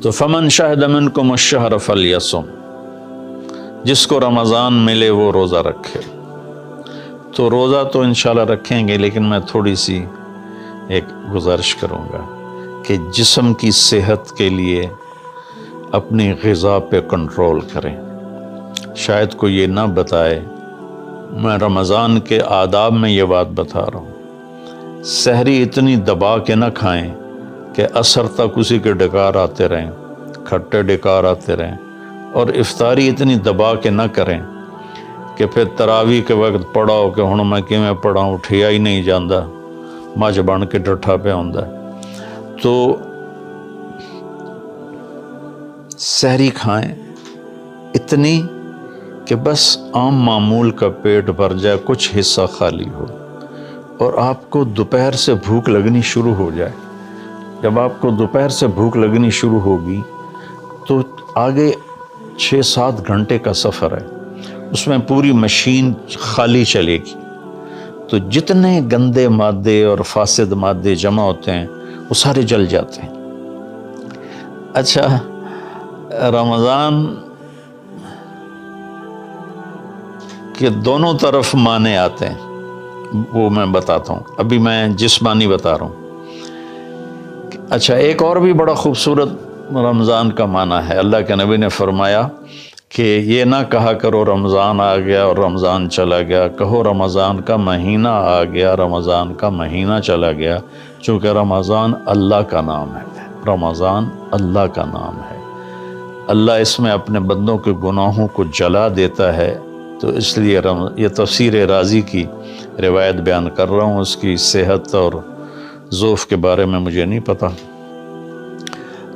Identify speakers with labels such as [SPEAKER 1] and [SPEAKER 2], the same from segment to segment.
[SPEAKER 1] تو فمن شہد منکم الشہر فلیصم، جس کو رمضان ملے وہ روزہ رکھے۔ تو روزہ تو انشاءاللہ رکھیں گے، لیکن میں تھوڑی سی ایک گزارش کروں گا کہ جسم کی صحت کے لیے اپنی غذا پہ کنٹرول کریں۔ شاید کوئی یہ نہ بتائے، میں رمضان کے آداب میں یہ بات بتا رہا ہوں، سحری اتنی دبا کے نہ کھائیں کہ عصر تک اسی کے ڈکار آتے رہیں، کھٹے ڈکار آتے رہیں، اور افطاری اتنی دبا کے نہ کریں کہ پھر تراویح کے وقت پڑھاؤ کہ ہن میں کیویں پڑھاؤں، اٹھیا ہی نہیں جاندہ، مجھ بن کے ڈٹھا پہ ہوندا ہے۔ تو سحری کھائیں اتنی کہ بس عام معمول کا پیٹ بھر جائے، کچھ حصہ خالی ہو، اور آپ کو دوپہر سے بھوک لگنی شروع ہو جائے۔ جب آپ کو دوپہر سے بھوک لگنی شروع ہوگی تو آگے 6-7 گھنٹے کا سفر ہے، اس میں پوری مشین خالی چلے گی، تو جتنے گندے مادے اور فاسد مادے جمع ہوتے ہیں وہ سارے جل جاتے ہیں۔ اچھا، رمضان کے دونوں طرف معنی آتے ہیں، وہ میں بتاتا ہوں، ابھی میں جسمانی بتا رہا ہوں۔ اچھا، ایک اور بھی بڑا خوبصورت رمضان کا معنی ہے۔ اللہ کے نبی نے فرمایا کہ یہ نہ کہا کرو رمضان آ گیا اور رمضان چلا گیا، کہو رمضان کا مہینہ آ گیا، رمضان کا مہینہ چلا گیا، چونکہ رمضان اللہ کا نام ہے، رمضان اللہ کا نام ہے۔ اللہ اس میں اپنے بندوں کے گناہوں کو جلا دیتا ہے، تو اس لیے یہ تفسیر رازی کی روایت بیان کر رہا ہوں، اس کی صحت اور ذوف کے بارے میں مجھے نہیں پتا۔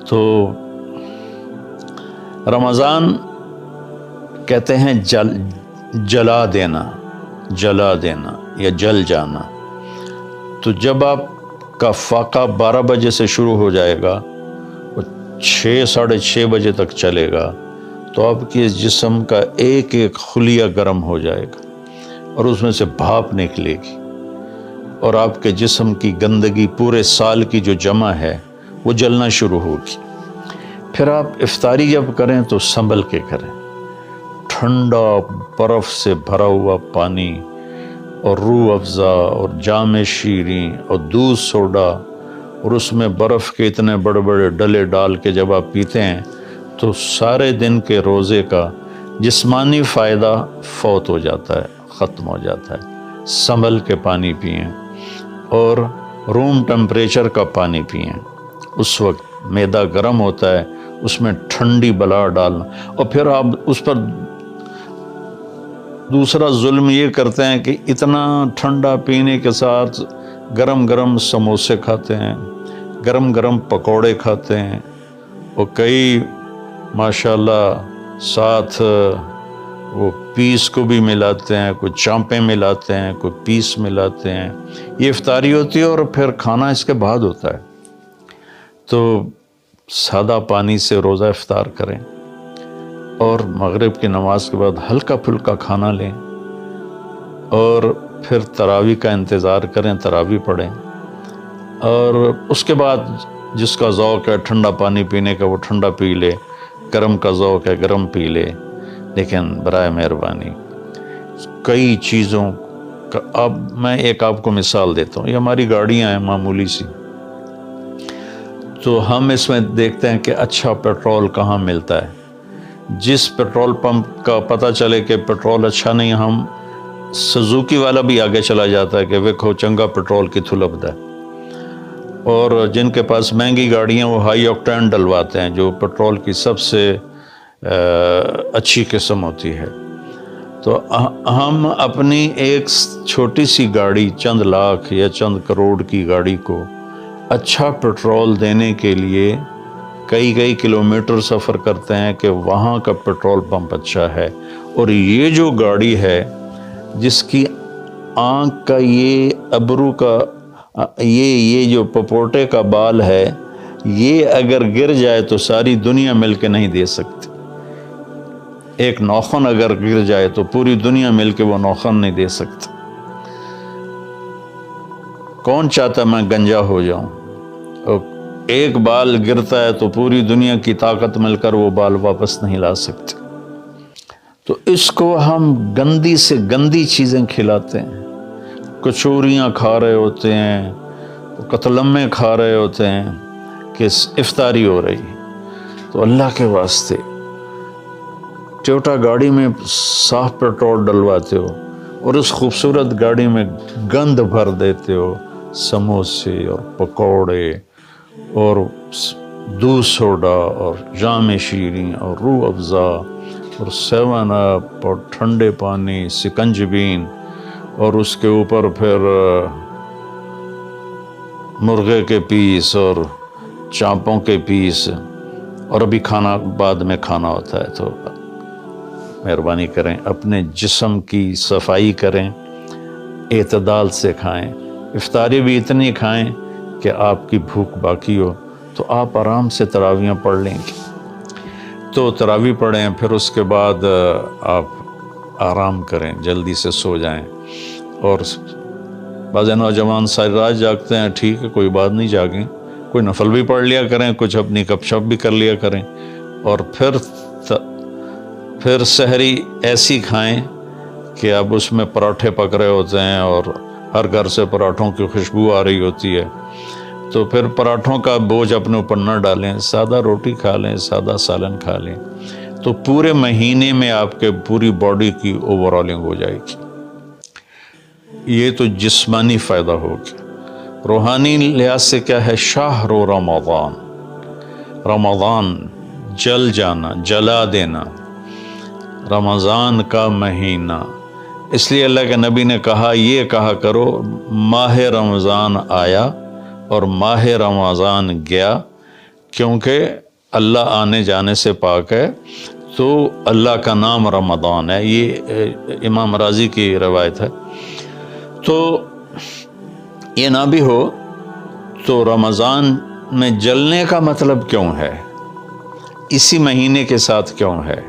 [SPEAKER 1] تو رمضان کہتے ہیں جلا دینا، جلا دینا یا جل جانا۔ تو جب آپ کا فاقہ 12 بجے سے شروع ہو جائے گا، 6-6:30 بجے تک چلے گا، تو آپ کے جسم کا ایک ایک خلیہ گرم ہو جائے گا اور اس میں سے بھاپ نکلے گی، اور آپ کے جسم کی گندگی پورے سال کی جو جمع ہے وہ جلنا شروع ہوگی۔ پھر آپ افطاری جب کریں تو سنبھل کے کریں، ٹھنڈا برف سے بھرا ہوا پانی اور روح افزا اور جام شیریں اور دودھ سوڈا، اور اس میں برف کے اتنے بڑے بڑے ڈلے ڈال کے جب آپ پیتے ہیں تو سارے دن کے روزے کا جسمانی فائدہ فوت ہو جاتا ہے، ختم ہو جاتا ہے۔ سنبھل کے پانی پئیں اور روم ٹمپریچر کا پانی پئیں۔ اس وقت معدہ گرم ہوتا ہے، اس میں ٹھنڈی بلا ڈالنا، اور پھر آپ اس پر دوسرا ظلم یہ کرتے ہیں کہ اتنا ٹھنڈا پینے کے ساتھ گرم گرم سموسے کھاتے ہیں، گرم گرم پکوڑے کھاتے ہیں، اور کئی ماشاءاللہ ساتھ وہ پیس کو بھی ملاتے ہیں، کوئی چانپیں ملاتے ہیں، کوئی پیس ملاتے ہیں۔ یہ افطاری ہوتی ہے اور پھر کھانا اس کے بعد ہوتا ہے۔ تو سادہ پانی سے روزہ افطار کریں، اور مغرب کی نماز کے بعد ہلکا پھلکا کھانا لیں، اور پھر تراویح کا انتظار کریں، تراویح پڑھیں، اور اس کے بعد جس کا ذوق ہے ٹھنڈا پانی پینے کا وہ ٹھنڈا پی لے، گرم کا ذوق ہے گرم پی لے، لیکن برائے مہربانی کئی چیزوں کا، اب میں ایک آپ کو مثال دیتا ہوں۔ یہ ہماری گاڑیاں ہیں معمولی سی، تو ہم اس میں دیکھتے ہیں کہ اچھا پیٹرول کہاں ملتا ہے۔ جس پیٹرول پمپ کا پتہ چلے کہ پیٹرول اچھا نہیں، ہم سزوکی والا بھی آگے چلا جاتا ہے کہ ویکھو چنگا پیٹرول کتھوں لبدا ہے، اور جن کے پاس مہنگی گاڑیاں وہ ہائی آکٹین ڈلواتے ہیں، جو پیٹرول کی سب سے اچھی قسم ہوتی ہے۔ تو ہم اپنی ایک چھوٹی سی گاڑی، چند لاکھ یا چند کروڑ کی گاڑی کو اچھا پیٹرول دینے کے لیے کئی کلومیٹر سفر کرتے ہیں کہ وہاں کا پیٹرول پمپ اچھا ہے، اور یہ جو گاڑی ہے جس کی آنکھ کا یہ ابرو کا یہ جو پپوٹے کا بال ہے، یہ اگر گر جائے تو ساری دنیا مل کے نہیں دے سکتی۔ ایک ناخن اگر گر جائے تو پوری دنیا مل کے وہ ناخن نہیں دے سکتی۔ کون چاہتا میں گنجا ہو جاؤں؟ ایک بال گرتا ہے تو پوری دنیا کی طاقت مل کر وہ بال واپس نہیں لا سکتے۔ تو اس کو ہم گندی سے گندی چیزیں کھلاتے ہیں، کچوریاں کھا رہے ہوتے ہیں، قتلمے کھا رہے ہوتے ہیں کہ افطاری ہو رہی ہے۔ تو اللہ کے واسطے ٹویوٹا گاڑی میں صاف پیٹرول ڈلواتے ہو اور اس خوبصورت گاڑی میں گند بھر دیتے ہو، سموسے اور پکوڑے اور دودھ سوڈا اور جام شیریں اور روح افزا اور 7 اپ اور ٹھنڈے پانی، سکنجبین، اور اس کے اوپر پھر مرغے کے پیس اور چانپوں کے پیس، اور ابھی کھانا بعد میں کھانا ہوتا ہے۔ تو مہربانی کریں، اپنے جسم کی صفائی کریں، اعتدال سے کھائیں، افطاری بھی اتنی کھائیں کہ آپ کی بھوک باقی ہو، تو آپ آرام سے تراویحیں پڑھ لیں گے۔ تو تراویح پڑھیں، پھر اس کے بعد آپ آرام کریں، جلدی سے سو جائیں۔ اور بعض نوجوان ساری رات جاگتے ہیں، ٹھیک ہے، کوئی بات نہیں، جاگیں، کوئی نفل بھی پڑھ لیا کریں، کچھ اپنی گپ شپ بھی کر لیا کریں، اور پھر سحری ایسی کھائیں کہ اب اس میں پراٹھے پک رہے ہوتے ہیں اور ہر گھر سے پراٹھوں کی خوشبو آ رہی ہوتی ہے، تو پھر پراٹھوں کا بوجھ اپنے اوپر نہ ڈالیں، سادہ روٹی کھا لیں، سادہ سالن کھا لیں، تو پورے مہینے میں آپ کے پوری باڈی کی اوورالنگ ہو جائے گی۔ یہ تو جسمانی فائدہ ہوگا۔ روحانی لحاظ سے کیا ہے؟ شہر رمضان، رمضان جل جانا، جلا دینا، رمضان کا مہینہ۔ اس لیے اللہ کے نبی نے کہا، یہ کہا کرو، ماہ رمضان آیا اور ماہ رمضان گیا، کیونکہ اللہ آنے جانے سے پاک ہے، تو اللہ کا نام رمضان ہے۔ یہ امام راضی کی روایت ہے۔ تو یہ نہ بھی ہو تو رمضان میں جلنے کا مطلب کیوں ہے؟ اسی مہینے کے ساتھ کیوں ہے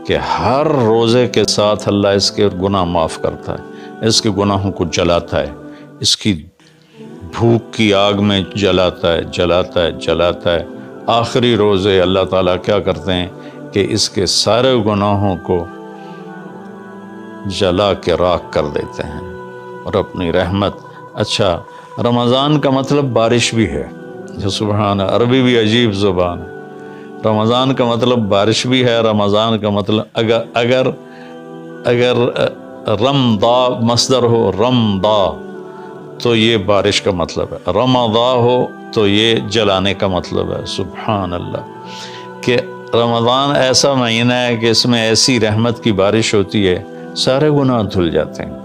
[SPEAKER 1] کہ ہر روزے کے ساتھ اللہ اس کے گناہ معاف کرتا ہے، اس کے گناہوں کو جلاتا ہے، اس کی بھوک کی آگ میں جلاتا ہے، جلاتا ہے، جلاتا ہے۔ آخری روزے اللہ تعالیٰ کیا کرتے ہیں کہ اس کے سارے گناہوں کو جلا کے راکھ کر دیتے ہیں، اور اپنی رحمت۔ اچھا، رمضان کا مطلب بارش بھی ہے، جو سبحان، عربی بھی عجیب زبان ہے۔ رمضان کا مطلب بارش بھی ہے، رمضان کا مطلب اگر رمضا مصدر ہو، رمضا، تو یہ بارش کا مطلب ہے، رمضا ہو تو یہ جلانے کا مطلب ہے۔ سبحان اللہ، کہ رمضان ایسا مہینہ ہے کہ اس میں ایسی رحمت کی بارش ہوتی ہے، سارے گناہ دھل جاتے ہیں۔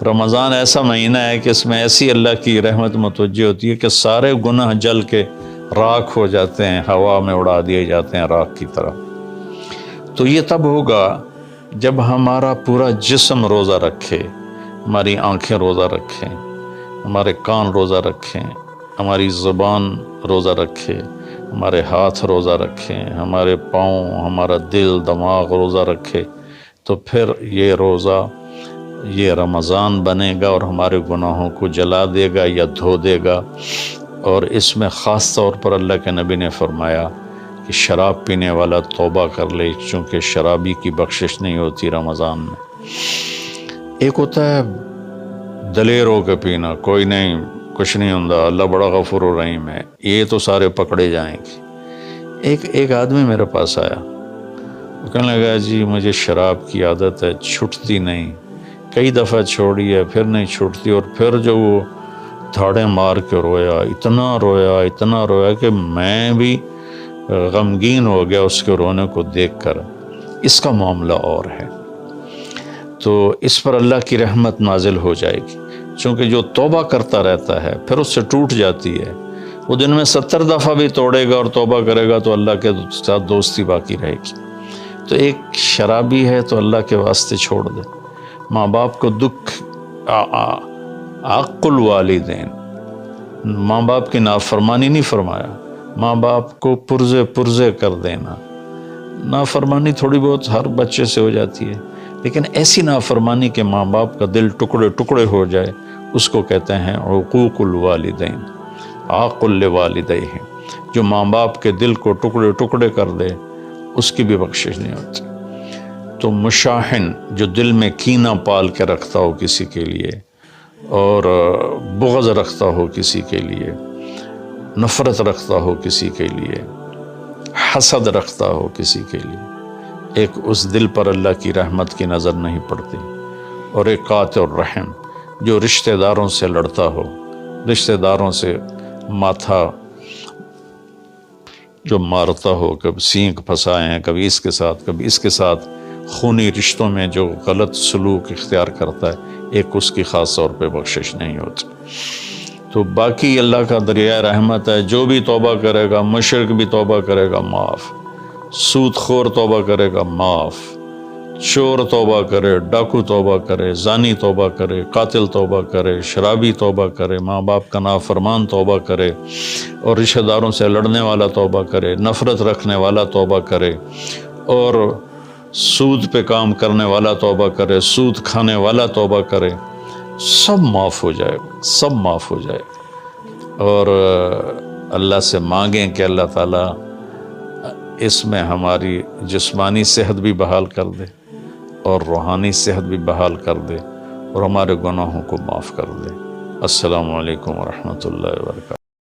[SPEAKER 1] رمضان ایسا مہینہ ہے کہ اس میں ایسی اللہ کی رحمت متوجہ ہوتی ہے کہ سارے گناہ جل کے راکھ ہو جاتے ہیں، ہوا میں اڑا دیے جاتے ہیں راکھ کی طرح۔ تو یہ تب ہوگا جب ہمارا پورا جسم روزہ رکھے، ہماری آنکھیں روزہ رکھیں، ہمارے کان روزہ رکھیں، ہماری زبان روزہ رکھے، ہمارے ہاتھ روزہ رکھیں، ہمارے پاؤں، ہمارا دل، دماغ روزہ رکھے، تو پھر یہ روزہ، یہ رمضان بنے گا اور ہمارے گناہوں کو جلا دے گا یا دھو دے گا۔ اور اس میں خاص طور پر اللہ کے نبی نے فرمایا کہ شراب پینے والا توبہ کر لے، چونکہ شرابی کی بخشش نہیں ہوتی رمضان میں۔ ایک ہوتا ہے دلیر ہو کے پینا، کوئی نہیں، کچھ نہیں ہوتا، اللہ بڑا غفور و رحیم ہے، یہ تو سارے پکڑے جائیں گے۔ ایک آدمی میرے پاس آیا، وہ کہنے لگا، جی مجھے شراب کی عادت ہے، چھٹتی نہیں، کئی دفعہ چھوڑی ہے، پھر نہیں چھوٹتی، اور پھر جو وہ دھاڑیں مار کے رویا، اتنا رویا کہ میں بھی غمگین ہو گیا اس کے رونے کو دیکھ کر۔ اس کا معاملہ اور ہے، تو اس پر اللہ کی رحمت نازل ہو جائے گی، چونکہ جو توبہ کرتا رہتا ہے پھر اس سے ٹوٹ جاتی ہے، وہ دن میں 70 دفعہ بھی توڑے گا اور توبہ کرے گا تو اللہ کے ساتھ دوستی باقی رہے گی۔ تو ایک شرابی ہے تو اللہ کے واسطے چھوڑ دے۔ ماں باپ کو دکھ، عق الوالدین، ماں باپ کی نافرمانی نہیں فرمایا، ماں باپ کو پرزے کر دینا۔ نافرمانی تھوڑی بہت ہر بچے سے ہو جاتی ہے، لیکن ایسی نافرمانی کہ ماں باپ کا دل ٹکڑے ٹکڑے ہو جائے، اس کو کہتے ہیں عقوق الوالدین، عاق لوالدیہ۔ جو ماں باپ کے دل کو ٹکڑے ٹکڑے کر دے اس کی بھی بخشش نہیں ہوتی۔ تو مشاحن جو دل میں کینہ پال کے رکھتا ہو کسی کے لیے، اور بغض رکھتا ہو کسی کے لیے، نفرت رکھتا ہو کسی کے لیے، حسد رکھتا ہو کسی کے لیے، ایک اس دل پر اللہ کی رحمت کی نظر نہیں پڑتی۔ اور ایک قاطع الرحم جو رشتہ داروں سے لڑتا ہو، رشتہ داروں سے ماتھا جو مارتا ہو، کبھی سینگ پھنسائے ہیں، کبھی اس کے ساتھ کبھی اس کے ساتھ، خونی رشتوں میں جو غلط سلوک اختیار کرتا ہے، ایک اس کی خاص طور پہ بخشش نہیں ہوتی۔ تو باقی اللہ کا دریائے رحمت ہے، جو بھی توبہ کرے گا، مشرک بھی توبہ کرے گا معاف، سود خور توبہ کرے گا معاف، چور توبہ کرے، ڈاکو توبہ کرے، زانی توبہ کرے، قاتل توبہ کرے، شرابی توبہ کرے، ماں باپ کا نافرمان توبہ کرے، اور رشتہ داروں سے لڑنے والا توبہ کرے، نفرت رکھنے والا توبہ کرے، اور سود پہ کام کرنے والا توبہ کرے، سود کھانے والا توبہ کرے، سب معاف ہو جائے گا، سب معاف ہو جائے گا۔ اور اللہ سے مانگیں کہ اللہ تعالیٰ اس میں ہماری جسمانی صحت بھی بحال کر دے اور روحانی صحت بھی بحال کر دے، اور ہمارے گناہوں کو معاف کر دے۔ السلام علیکم ورحمۃ اللہ وبرکاتہ۔